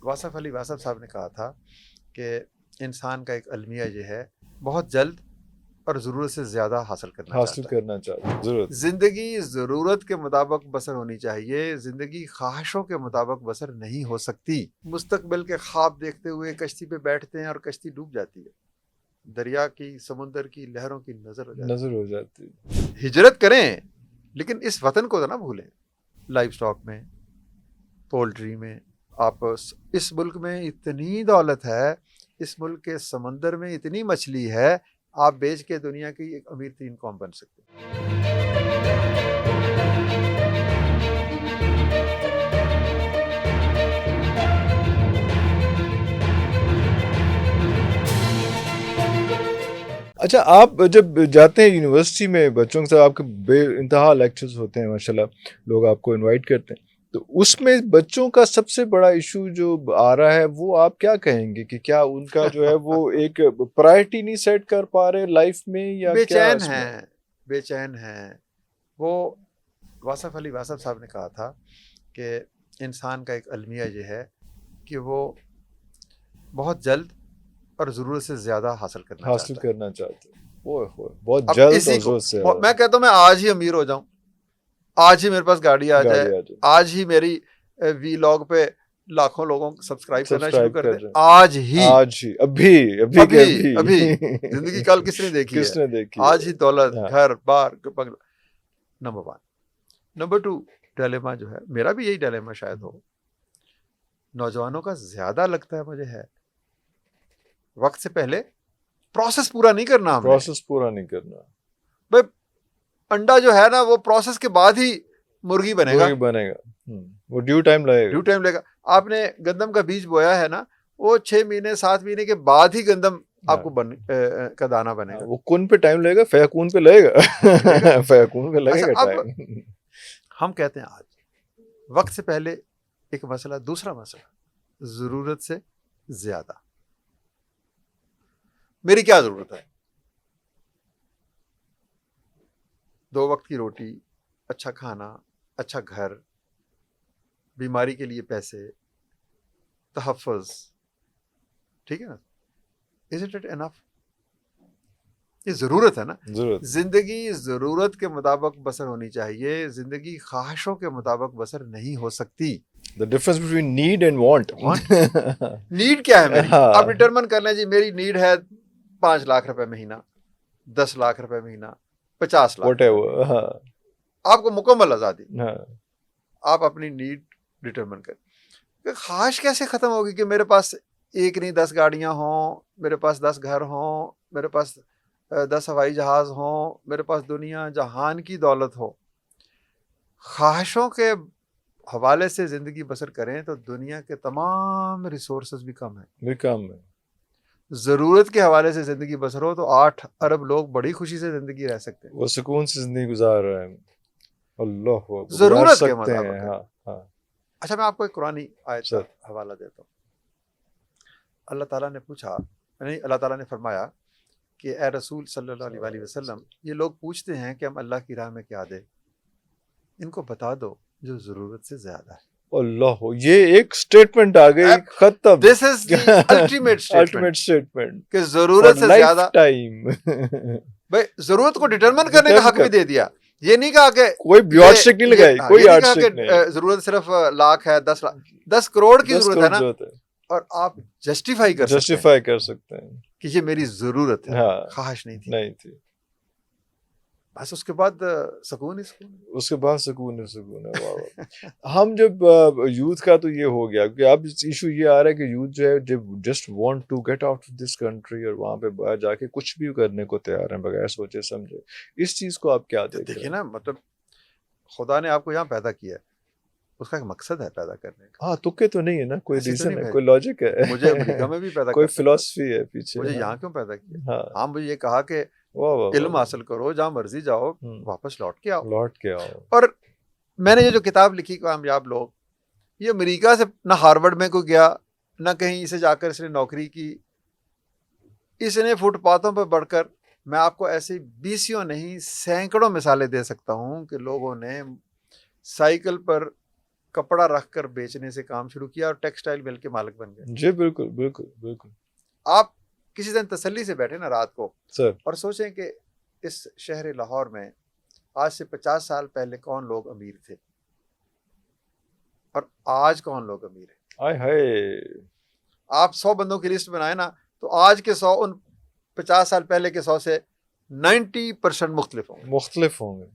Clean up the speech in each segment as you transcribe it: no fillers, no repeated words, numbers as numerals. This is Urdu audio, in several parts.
واصف علی واصف صاحب نے کہا تھا کہ انسان کا ایک المیہ یہ ہے بہت جلد اور ضرورت سے زیادہ حاصل کرنا چاہتا ہے ضرورت. زندگی ضرورت کے مطابق بسر ہونی چاہیے، زندگی خواہشوں کے مطابق بسر نہیں ہو سکتی۔ مستقبل کے خواب دیکھتے ہوئے کشتی پہ بیٹھتے ہیں اور کشتی ڈوب جاتی ہے، دریا کی سمندر کی لہروں کی نظر ہو جاتی ہے. ہجرت کریں لیکن اس وطن کو نہ بھولیں۔ لائف سٹاک میں، پولٹری میں، آپ اس ملک میں اتنی دولت ہے، اس ملک کے سمندر میں اتنی مچھلی ہے، آپ بیچ کے دنیا کی ایک امیر ترین قوم بن سکتے ہیں۔ اچھا، آپ جب جاتے ہیں یونیورسٹی میں بچوں کے ساتھ، آپ کے بے انتہا لیکچرز ہوتے ہیں ماشاءاللہ، لوگ آپ کو انوائٹ کرتے ہیں، تو اس میں بچوں کا سب سے بڑا ایشو جو آ رہا ہے وہ آپ کیا کہیں گے کہ کیا ان کا جو ہے وہ ایک پرائرٹی نہیں سیٹ کر پا رہے لائف میں، یا بے کیا چین ہیں وہ واصف علی واصف صاحب نے کہا تھا کہ انسان کا ایک المیہ یہ ہے کہ وہ بہت جلد اور ضرورت سے زیادہ حاصل کرنا چاہتے ہیں. بہت جلد اور زور سے. میں کہتا ہوں میں آج ہی امیر ہو جاؤں، آج ہی میرے پاس گاڑی آ جائے، آج ہی میری وی لاگ پہ لاکھوں لوگوں سبسکرائب کرنا شروع کر دیں، آج ہی ابھی زندگی کل کس نے دیکھی ہے؟ آج ہی دولت، گھر بار، نمبر 1۔ نمبر 2 ڈیلیما جو ہے، میرا بھی یہی ڈیلیما شاید ہو، نوجوانوں کا زیادہ لگتا ہے مجھے ہے وقت سے پہلے پروسیس پورا نہیں کرنا، بھائی انڈا جو ہے نا وہ پروسیس کے بعد ہی مرغی بنے گا، وہ ڈیو ٹائم لگے گا. آپ نے گندم کا بیج بویا ہے نا، وہ 6 مہینے 7 مہینے کے بعد ہی گندم آپ کو کا دانہ بنے گا. وہ کن پہ ٹائم لگے گا، فیکون پہ لگے گا. فیکون پہ لگے گا ٹائم. ہم کہتے ہیں آج وقت سے پہلے ایک مسئلہ، دوسرا مسئلہ ضرورت سے زیادہ۔ میری کیا ضرورت ہے؟ 2 وقت کی روٹی، اچھا کھانا، اچھا گھر، بیماری کے لیے پیسے، تحفظ، ٹھیک ہے نا؟ Is it enough؟ یہ ضرورت ہے نا۔ زندگی ضرورت کے مطابق بسر ہونی چاہیے، زندگی خواہشوں کے مطابق بسر نہیں ہو سکتی۔ The difference between need and want. Need کیا ہے میری؟ آپ ڈٹرمن کر لیں جی میری نیڈ ہے 5 لاکھ روپے مہینہ، 10 لاکھ روپے مہینہ، 50 لاکھ، آپ کو مکمل آزادی، آپ اپنی نیڈ ڈٹرمن کریں۔ خواہش کیسے ختم ہوگی کہ میرے پاس ایک نہیں 10 گاڑیاں ہوں، میرے پاس 10 گھر ہوں، میرے پاس 10 ہوائی جہاز ہوں، میرے پاس دنیا جہان کی دولت ہو۔ خواہشوں کے حوالے سے زندگی بسر کریں تو دنیا کے تمام ریسورسز بھی کم ہیں۔ ضرورت کے حوالے سے زندگی بسر ہو تو 8 ارب لوگ بڑی خوشی سے زندگی رہ سکتے ہیں، وہ سکون سے زندگی گزار رہے ہیں۔ اللہ ضرورت کے مطابق۔ اچھا، میں آپ کو ایک قرآنی آیت کا حوالہ دیتا ہوں۔ اللہ تعالیٰ نے پوچھا، اللہ تعالیٰ نے فرمایا کہ اے رسول صلی اللہ علیہ وسلم، یہ لوگ پوچھتے ہیں کہ ہم اللہ کی راہ میں کیا دیں، ان کو بتا دو جو ضرورت سے زیادہ ہے۔ اللہ، یہ ایک سٹیٹمنٹ آ گئی، ختم۔ دس از دی الٹیمیٹ سٹیٹمنٹ کہ ضرورت سے زیادہ ٹائم۔ بھائی ضرورت کو ڈٹرمن کرنے کا حق بھی دے دیا، یہ نہیں کہا کہ کوئی یارڈ اسٹک نہیں لگائی، کوئی یارڈ اسٹک نہیں۔ ضرورت صرف لاکھ ہے، 10 لاکھ، 10 کروڑ کی ضرورت ہے نا، اور آپ جسٹیفائی کر سکتے ہیں کہ یہ میری ضرورت ہے، خواہش نہیں تھی۔ بس اس کے بعد سکون ہی سکون، اس کے بعد سکون ہے۔ ہم جب یوتھ کا تو یہ ہو گیا کہ اب ایشو یہ آ رہا ہے کہ یوتھ جو ہے جب just want to get out of this country, اور وہاں پہ باہر جا کے کچھ بھی کرنے کو تیار ہیں بغیر سوچے سمجھے۔ اس چیز کو آپ کیا دیکھیں؟ دیکھیے نا، مطلب خدا نے آپ کو یہاں پیدا کیا ہے، اس کا ایک مقصد ہے پیدا کرنے کا۔ ہاں، تکے تو نہیں ہے نا، کوئی ریزن ہے، کوئی لاجک ہے، مجھے امریکہ میں بھی پیدا کوئی فلسفی ہے پیچھے، مجھے یہاں کیوں پیدا کیا؟ ہاں، مجھے یہ کہا کہ علم حاصل کرو، جہاں مرضی جاؤ، واپس لوٹ کے آؤ۔ اور میں نے یہ جو کتاب لکھی کامیاب لوگ، یہ امریکہ سے نہ ہارورڈ میں کوئی گیا، نہ کہیں سے جا کر اس نے نوکری کی، اس نے فٹ پاتھوں پہ بڑھ کر، میں آپ کو ایسی 20 نہیں 100 مثالیں دے سکتا ہوں کہ لوگوں نے سائیکل پر کپڑا رکھ کر بیچنے سے کام شروع کیا اور ٹیکسٹائل مل کے مالک بن گئے. جی بالکل بالکل بالکل. آپ کسی دن تسلی سے بیٹھے نا رات کو سر اور سوچیں کہ اس شہر لاہور میں آج سے 50 سال پہلے کون لوگ امیر تھے اور آج کون لوگ امیر ہیں. آئے ہائے. آپ 100 بندوں کی لسٹ بنائیں نا تو آج کے 100 ان 50 سال پہلے کے 100 سے 90% مختلف ہوں گے. مختلف ہوں گے.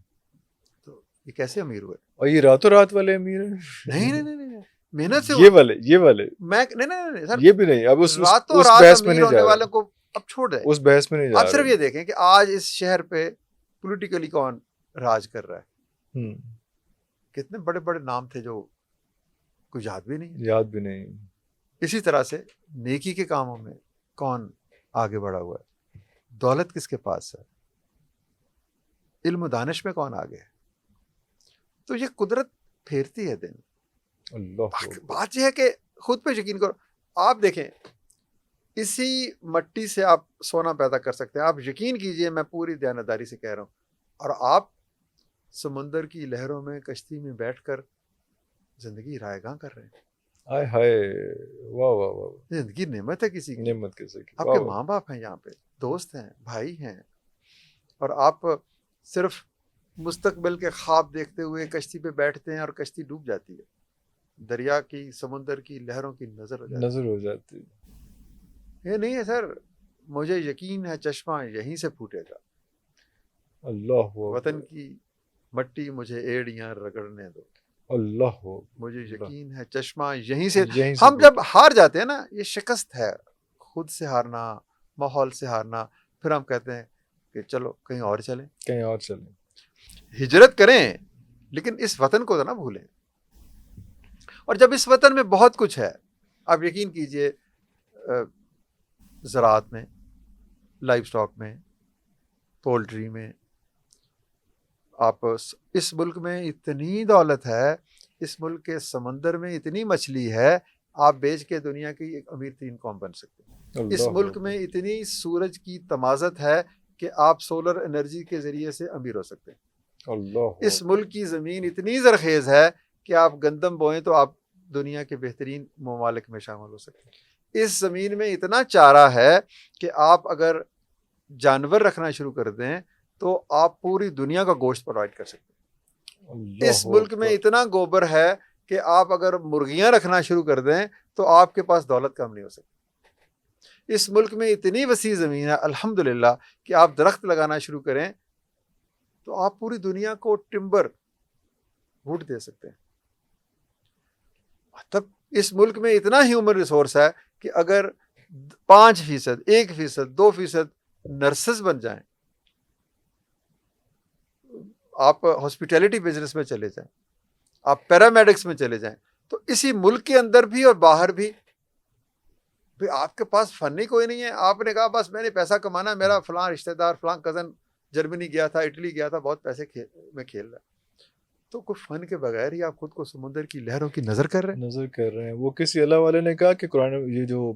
تو یہ کیسے امیر ہوئے؟ اور یہ راتوں رات والے امیر ہیں؟ نہیں محنت سے. یہ والے میں نہیں سر، یہ بھی نہیں. اب اس راتوں اس رات بحث میں امیر نہیں ہونے جا رہے. والوں کو اب چھوڑ دیں. اس بحث میں نہیں جا آپ رہے. صرف یہ دیکھیں کہ آج اس شہر پہ پولیٹیکلی کون راج کر رہا ہے. کتنے بڑے بڑے نام تھے جو کوئی یاد بھی نہیں. یاد بھی نہیں. اسی طرح سے نیکی کے کاموں میں کون آگے بڑھا ہوا ہے؟ دولت کس کے پاس ہے؟ علم و دانش میں کون آگے ہے؟ تو یہ قدرت پھیرتی ہے دن. اللہ بات یہ ہے کہ خود پہ یقین کرو. آپ دیکھیں اسی مٹی سے آپ سونا پیدا کر سکتے ہیں. آپ یقین کیجئے، میں پوری دیانتداری سے کہہ رہا ہوں. اور آپ سمندر کی لہروں میں کشتی میں بیٹھ کر زندگی رائے گاں کر رہے ہیں. ہائے ہائے. واہ واہ واہ. زندگی نعمت ہے کسی کی. نعمت کیسے کی. آپ کے ماں باپ ہیں یہاں پہ، دوست ہیں، بھائی ہیں، اور آپ صرف مستقبل کے خواب دیکھتے ہوئے کشتی پہ بیٹھتے ہیں اور کشتی ڈوب جاتی ہے. دریا کی، سمندر کی لہروں کی نظر ہو جاتی. یہ نہیں ہے سر، مجھے یقین ہے چشمہ یہیں سے پھوٹے گا. اللہ وطن کی مٹی مجھے ایڑیاں رگڑنے دو. اللہ مجھے یقین ہے چشمہ یہیں سے. سے ہم جب ہار جاتے ہیں نا، یہ شکست ہے، خود سے ہارنا، ماحول سے ہارنا. پھر ہم کہتے ہیں کہ چلو کہیں اور چلیں. کہیں اور چلیں. ہجرت کریں لیکن اس وطن کو تو نہ بھولیں. اور جب اس وطن میں بہت کچھ ہے، آپ یقین کیجئے زراعت میں، لائف سٹاک میں، پولٹری میں، آپ اس ملک میں اتنی دولت ہے، اس ملک کے سمندر میں اتنی مچھلی ہے، آپ بیچ کے دنیا کی ایک امیر ترین قوم بن سکتے ہیں. اس ملک میں اتنی سورج کی تمازت ہے کہ آپ سولر انرجی کے ذریعے سے امیر ہو سکتے ہیں. اس ملک کی زمین اتنی زرخیز ہے کہ آپ گندم بوئیں تو آپ دنیا کے بہترین ممالک میں شامل ہو سکتے ہیں. اس زمین میں اتنا چارہ ہے کہ آپ اگر جانور رکھنا شروع کر دیں تو آپ پوری دنیا کا گوشت پرووائڈ کر سکتے ہیں. اس ملک میں اتنا گوبر ہے کہ آپ اگر مرغیاں رکھنا شروع کر دیں تو آپ کے پاس دولت کم نہیں ہو سکتی. اس ملک میں اتنی وسیع زمین ہے الحمدللہ کہ آپ درخت لگانا شروع کریں تو آپ پوری دنیا کو ٹمبر ووڈ دے سکتے ہیں. تب اس ملک میں اتنا ہیومن ریسورس ہے کہ اگر 5%، 1%، 2% نرسز بن جائیں، آپ ہاسپٹیلٹی بزنس میں چلے جائیں، آپ پیرامیڈکس میں چلے جائیں، تو اسی ملک کے اندر بھی اور باہر بھی آپ کے پاس فن ہی کوئی نہیں ہے. آپ نے کہا بس میں نے پیسہ کمانا، میرا فلاں رشتہ دار، فلاں کزن جرمنی گیا تھا، اٹلی گیا تھا، بہت پیسے میں کھیل رہا ہے. تو کوئی فن کے بغیر ہی آپ خود کو سمندر کی لہروں کی نظر کر رہے ہیں. وہ کسی اللہ والے نے کہا کہ قرآن، یہ جو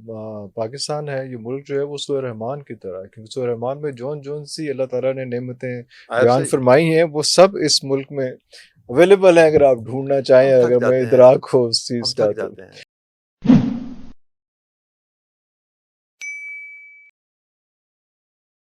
پاکستان ہے، یہ ملک جو ہے وہ سورہ رحمان کی طرح ہے، کیونکہ سورہ رحمان میں جون سی اللہ تعالیٰ نے نعمتیں بیان فرمائی ہیں وہ سب اس ملک میں اویلیبل ہیں. اگر آپ ڈھونڈنا چاہیں، اگر میں ادراک ہو اس چیز کا.